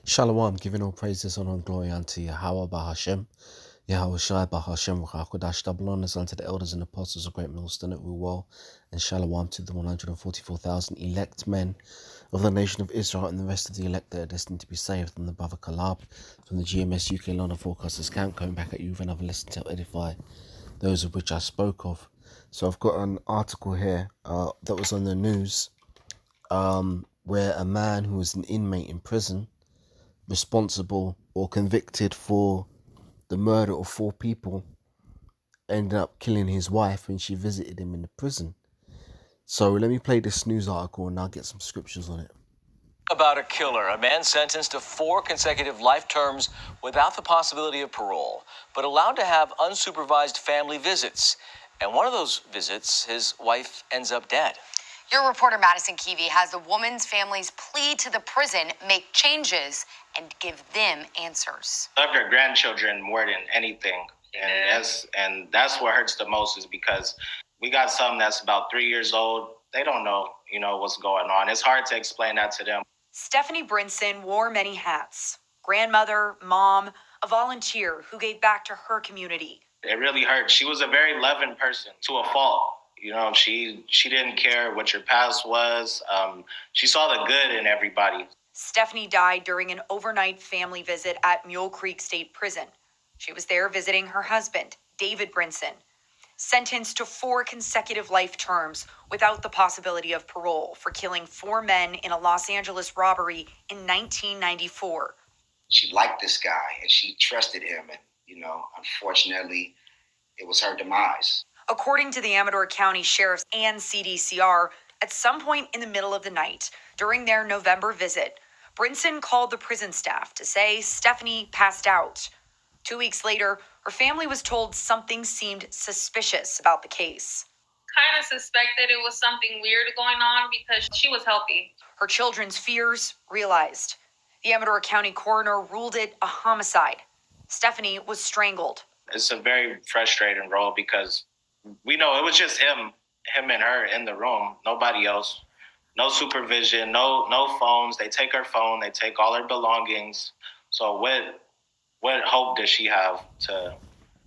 Shalom, giving all praises, honor, and glory unto Yahweh Bahashem, Yahweh Shai Bahashem, Ruchakodash, double honors unto the elders and apostles of Great Millstone at Will, and Shalom to the 144,000 elect men of the nation of Israel and the rest of the elect that are destined to be saved from the Bava Kalab, from the GMS UK London Forecasters Camp, coming back at you with another lesson to edify those of which I spoke of. So I've got an article here that was on the news where a man who was an inmate in prison responsible or convicted for the murder of 4 people ended up killing his wife when she visited him in the prison. So let me play this news article and I'll get some scriptures on it. About a killer, a man sentenced to 4 consecutive life terms without the possibility of parole, but allowed to have unsupervised family visits. And one of those visits, his wife ends up dead. Your reporter Madison Keevy has the woman's family's plea to the prison make changes and give them answers. Love your grandchildren more than anything, and that's what hurts the most is because we got some that's about 3 years old. They don't know, what's going on. It's hard to explain that to them. Stephanie Brinson wore many hats: grandmother, mom, a volunteer who gave back to her community. It really hurt. She was a very loving person to a fault. She didn't care what your past was. She saw the good in everybody. Stephanie died during an overnight family visit at Mule Creek State Prison. She was there visiting her husband, David Brinson, sentenced to 4 consecutive life terms without the possibility of parole for killing 4 men in a Los Angeles robbery in 1994. She liked this guy and she trusted him, and unfortunately, it was her demise. According to the Amador County Sheriff's and CDCR, at some point in the middle of the night during their November visit, Brinson called the prison staff to say Stephanie passed out. 2 weeks later, her family was told something seemed suspicious about the case. Kind of suspected it was something weird going on because she was healthy. Her children's fears realized. The Amador County coroner ruled it a homicide. Stephanie was strangled. It's a very frustrating role because we know it was just him and her in the room, nobody else. No supervision, no phones. They take her phone, they take all her belongings. So what hope does she have to,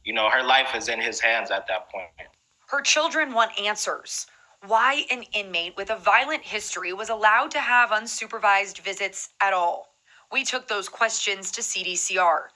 her life is in his hands at that point. Her children want answers. Why an inmate with a violent history was allowed to have unsupervised visits at all? We took those questions to CDCR.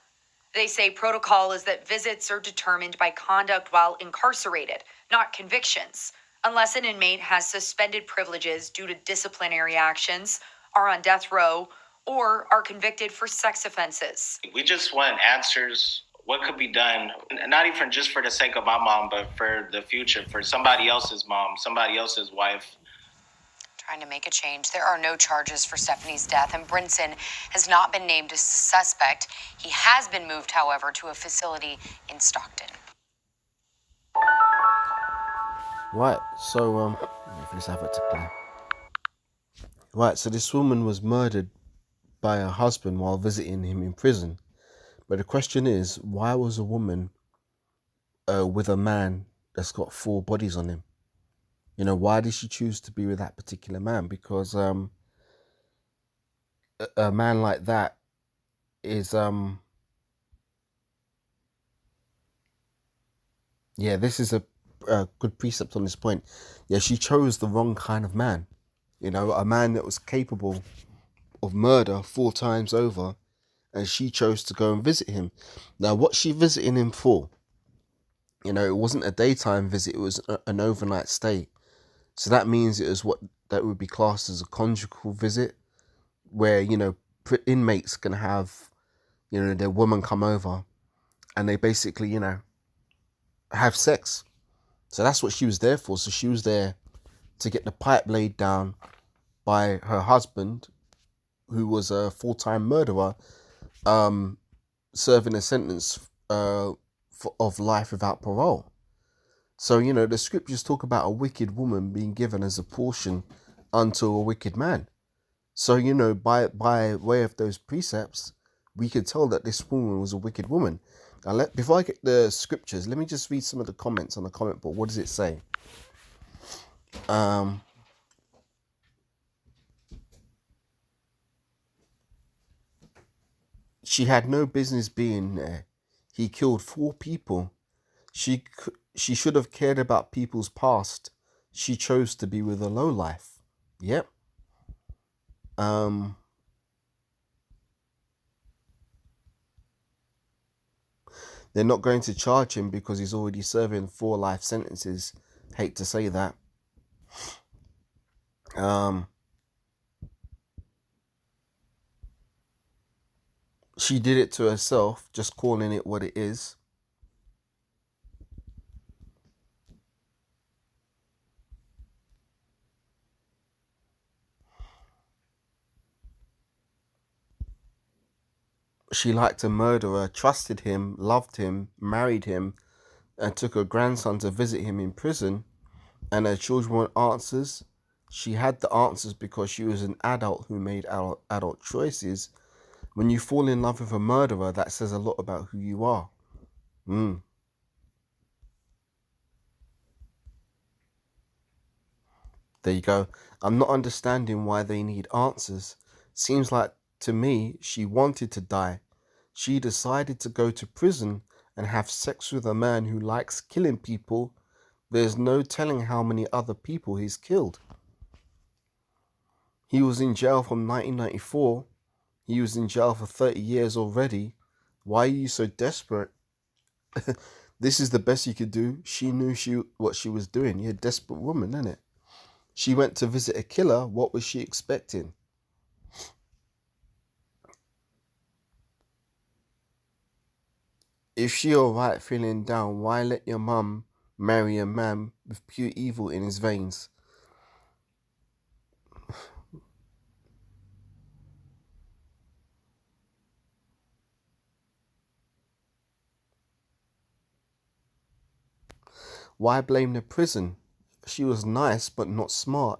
They say protocol is that visits are determined by conduct while incarcerated, not convictions, unless an inmate has suspended privileges due to disciplinary actions, are on death row, or are convicted for sex offenses. We just want answers. What could be done, not even just for the sake of my mom, but for the future, for somebody else's mom, somebody else's wife. Trying to make a change. There are no charges for Stephanie's death, and Brinson has not been named as a suspect. He has been moved, however, to a facility in Stockton. Right, so let me finish that to clear. Right, so this woman was murdered by her husband while visiting him in prison. But the question is, why was a woman with a man that's got 4 bodies on him? Why did she choose to be with that particular man? Because a man like that is this is a good precept on this point. She chose the wrong kind of man. A man that was capable of murder 4 times over, and she chose to go and visit him. Now, what she visited him for? It wasn't a daytime visit, it was an overnight stay. So that means it was what that would be classed as a conjugal visit, where, inmates can have, their woman come over and they basically, have sex. So that's what she was there for. So she was there to get the pipe laid down by her husband, who was a full-time murderer, serving a sentence of life without parole. So, the scriptures talk about a wicked woman being given as a portion unto a wicked man. So, by way of those precepts, we could tell that this woman was a wicked woman. Now, before I get the scriptures, let me just read some of the comments on the comment board. What does it say? She had no business being there. He killed 4 people. She should have cared about people's past. She chose to be with a lowlife. Yep. They're not going to charge him because he's already serving 4 life sentences. Hate to say that. She did it to herself, just calling it what it is. She liked a murderer, trusted him, loved him, married him, and took her grandson to visit him in prison, and her children want answers. She had the answers because she was an adult who made adult choices. When you fall in love with a murderer, that says a lot about who you are. There you go. I'm not understanding why they need answers. Seems like to me she wanted to die. She decided to go to prison and have sex with a man who likes killing people. There's no telling how many other people he's killed. He was in jail from 1994. He was in jail for 30 years already. Why are you so desperate? This is the best you could do. She knew what she was doing. You're a desperate woman, isn't it? She went to visit a killer. What was she expecting? If she alright feeling down, why let your mum marry a man with pure evil in his veins? Why blame the prison? She was nice but not smart.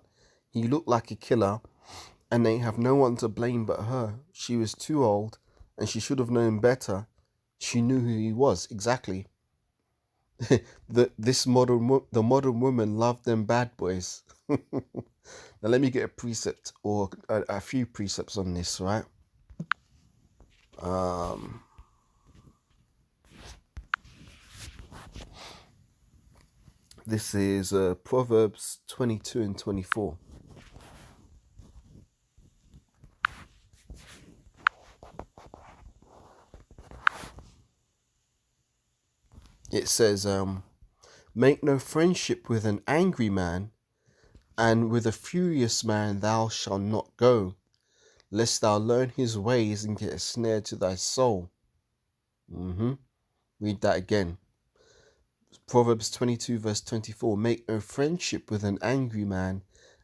He looked like a killer, and they have no one to blame but her. She was too old, and she should have known better. She knew who he was, exactly. The modern woman loved them bad boys. Now let me get a precept or a few precepts on this, right? This is Proverbs 22 and 24. It says, make no friendship with an angry man, and with a furious man thou shalt not go, lest thou learn his ways and get a snare to thy soul. Read that again. Proverbs 22 verse 24. Make no friendship with an angry man,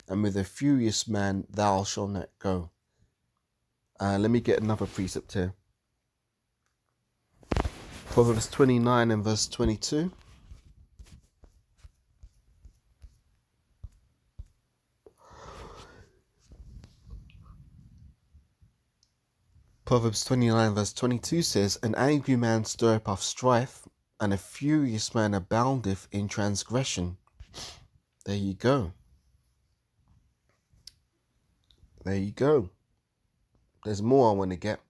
and with a furious man thou shalt not go. Let me get another precept here. Proverbs 29 and verse 22. Proverbs 29 verse 22 says, an angry man stirreth up strife, and a furious man aboundeth in transgression. There you go. There you go. There's more I want to get.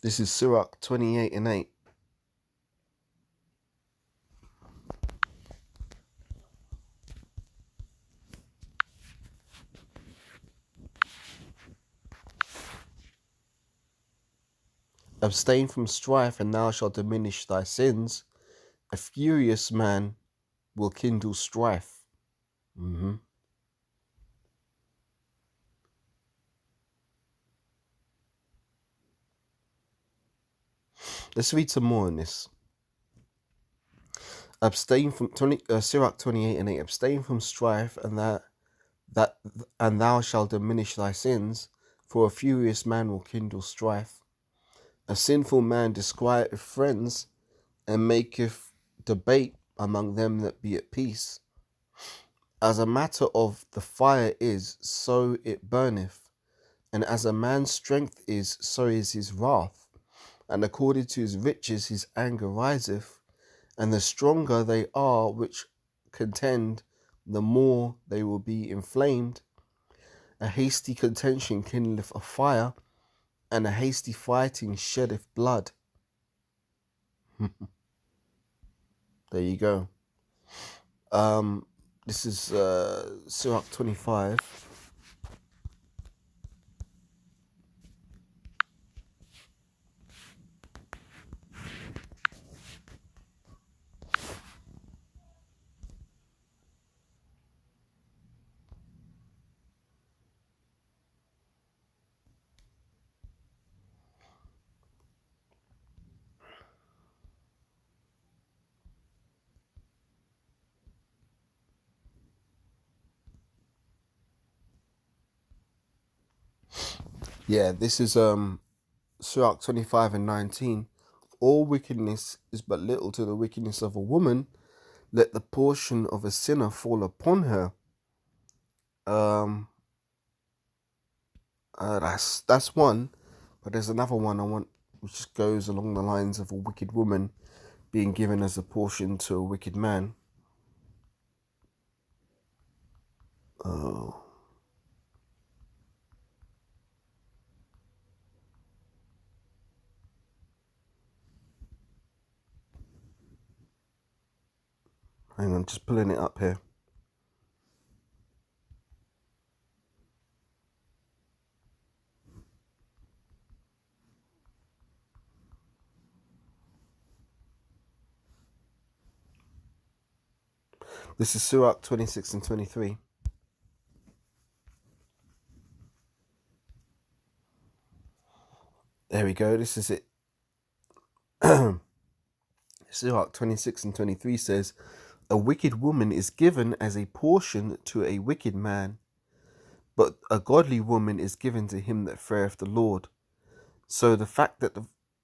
This is Sirach 28 and 8. Abstain from strife, and thou shalt diminish thy sins. A furious man will kindle strife. Let's read some more on this. Abstain from Sirach 28 and 8. Abstain from strife, and thou shalt diminish thy sins. For a furious man will kindle strife. A sinful man disquieteth friends, and maketh debate among them that be at peace. As a matter of the fire is, so it burneth, and as a man's strength is, so is his wrath. And according to his riches his anger riseth, and the stronger they are which contend, the more they will be inflamed. A hasty contention kindleth a fire, and a hasty fighting sheddeth blood. There you go. This is Sirach 25. Yeah, this is Sirach 25 and 19. All wickedness is but little to the wickedness of a woman. Let the portion of a sinner fall upon her. That's one, but there's another one I want, which goes along the lines of a wicked woman being given as a portion to a wicked man. Hang on, just pulling it up here. This is Sirach 26 and 23. There we go, this is it. Sirach 26 and 23 says, a wicked woman is given as a portion to a wicked man, but a godly woman is given to him that feareth the Lord. So the fact that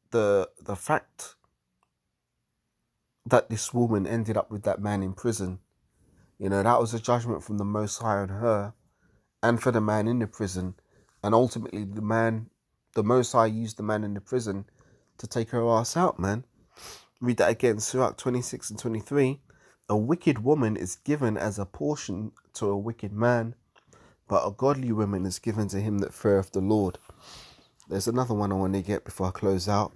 the fact that this woman ended up with that man in prison, you know, that was a judgment from the Most High on her and for the man in the prison. And ultimately the Most High used the man in the prison to take her ass out, man. Read that again, Sirach 26 and 23. A wicked woman is given as a portion to a wicked man, but a godly woman is given to him that feareth the Lord. There's another one I want to get before I close out.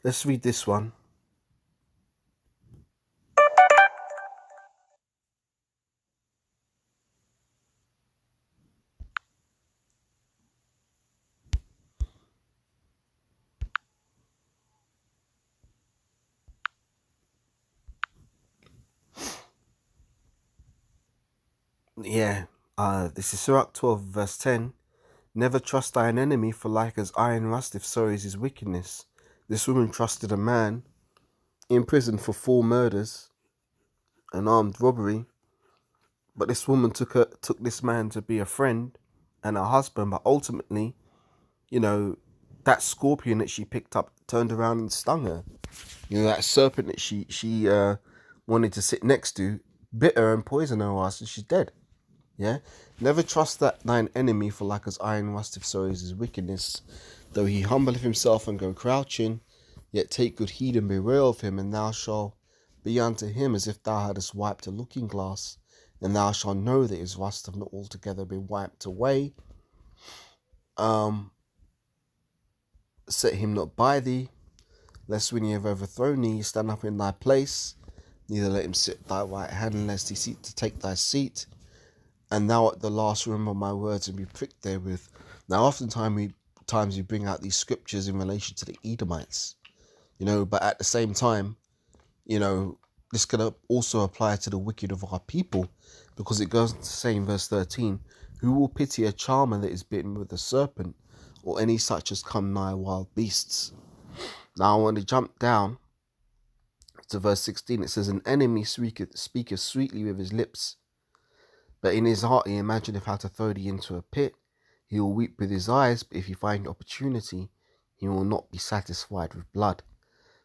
Let's read this one. Yeah, this is Sirach 12 verse 10. Never trust thine enemy, for like as iron rusteth, so is his wickedness. This woman trusted a man in prison for 4 murders and armed robbery, but this woman took this man to be a friend and a husband, but ultimately, you know, that scorpion that she picked up turned around and stung her. You know, that serpent that she wanted to sit next to bit her and poisoned her ass, and she's dead. Yeah, never trust thine enemy, for like as iron rusteth, so is his wickedness. Though he humbleth himself and go crouching, yet take good heed and beware of him, and thou shalt be unto him as if thou hadst wiped a looking glass, and thou shalt know that his rust have not altogether been wiped away. Set him not by thee, lest when he have overthrown thee, stand up in thy place. Neither let him sit at thy right hand, lest he seek to take thy seat. And thou at the last remember my words and be pricked therewith. Now, oftentimes we bring out these scriptures in relation to the Edomites, you know, but at the same time, you know, this could also apply to the wicked of our people, because it goes on to say in verse 13, who will pity a charmer that is bitten with a serpent, or any such as come nigh wild beasts? Now I want to jump down to verse 16. It says, an enemy speaketh sweetly with his lips, But in his heart he imagined how to throw thee into a pit. He will weep with his eyes, but if he find opportunity, he will not be satisfied with blood.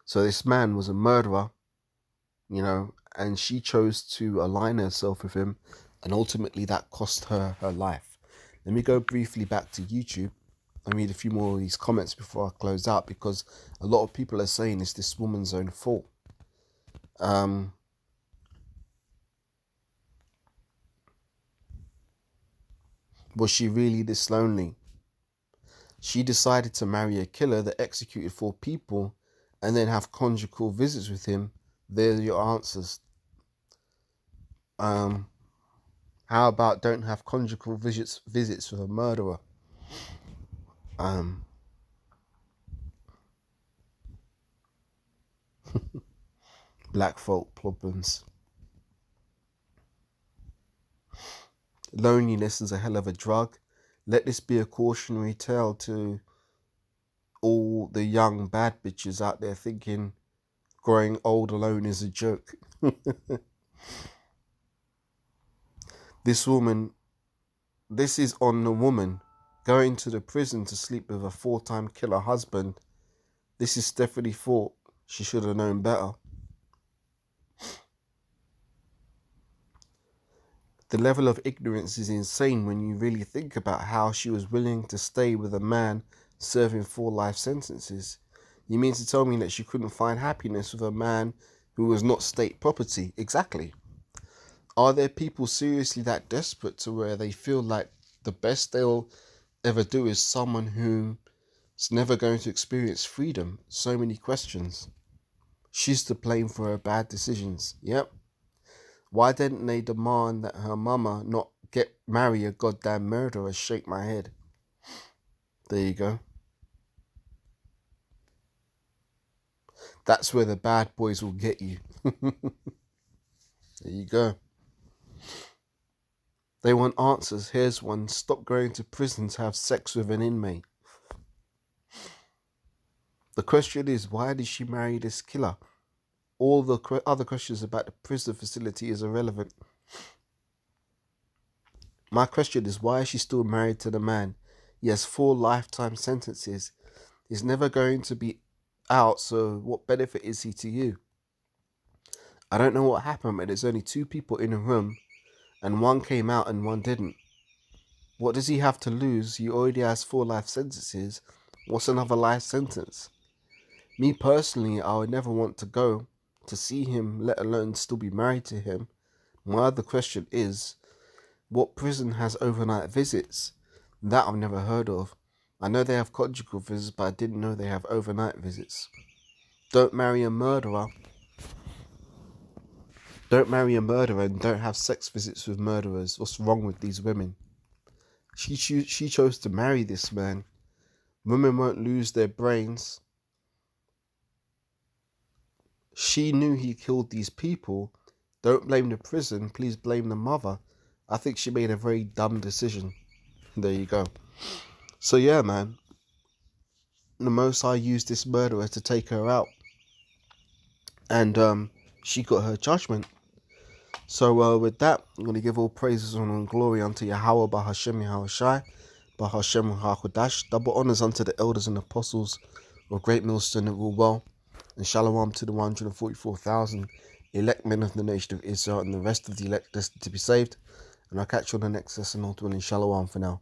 So this man was a murderer, you know, and she chose to align herself with him, and ultimately that cost her her life. Let me go briefly back to YouTube and read a few more of these comments before I close out, because a lot of people are saying it's this woman's own fault. Was she really this lonely? She decided to marry a killer that executed 4 people and then have conjugal visits with him. There are your answers. How about don't have conjugal visits with a murderer? Black folk problems. Loneliness is a hell of a drug. Let this be a cautionary tale to all the young bad bitches out there thinking growing old alone is a joke. This is on the woman going to the prison to sleep with a 4-time killer husband. This is Stephanie's fault. She should have known better. The level of ignorance is insane when you really think about how she was willing to stay with a man serving 4 life sentences. You mean to tell me that she couldn't find happiness with a man who was not state property? Exactly. Are there people seriously that desperate to where they feel like the best they'll ever do is someone who's never going to experience freedom? So many questions. She's to blame for her bad decisions. Yep. Why didn't they demand that her mama not marry a goddamn murderer? Shake my head. There you go. That's where the bad boys will get you. There you go. They want answers. Here's one. Stop going to prison to have sex with an inmate. The question is, why did she marry this killer? All the other questions about the prison facility is irrelevant. My question is, why is she still married to the man? He has 4 lifetime sentences. He's never going to be out, so what benefit is he to you? I don't know what happened, but there's only 2 people in a room, and one came out and one didn't. What does he have to lose? He already has 4 life sentences. What's another life sentence? Me personally, I would never want to go to see him, let alone still be married to him. My other question is, what prison has overnight visits? That I've never heard of. I know they have conjugal visits, but I didn't know they have overnight visits. Don't marry a murderer. Don't marry a murderer and don't have sex visits with murderers. What's wrong with these women? She chose to marry this man. Women won't lose their brains. She knew he killed these people. Don't blame the prison. Please blame the mother. I think she made a very dumb decision. There you go. So yeah, man. The Most High used this murderer to take her out. And she got her judgment. So with that, I'm going to give all praises and glory unto Yahweh, Bahashem Yahushai, Bahashem HaKodash. Double honors unto the elders and apostles of Great Millstone that rule well. And shalom to the 144,000 elect men of the nation of Israel and the rest of the elect destined to be saved. And I'll catch you on the next lesson. Ultimately, shalom for now.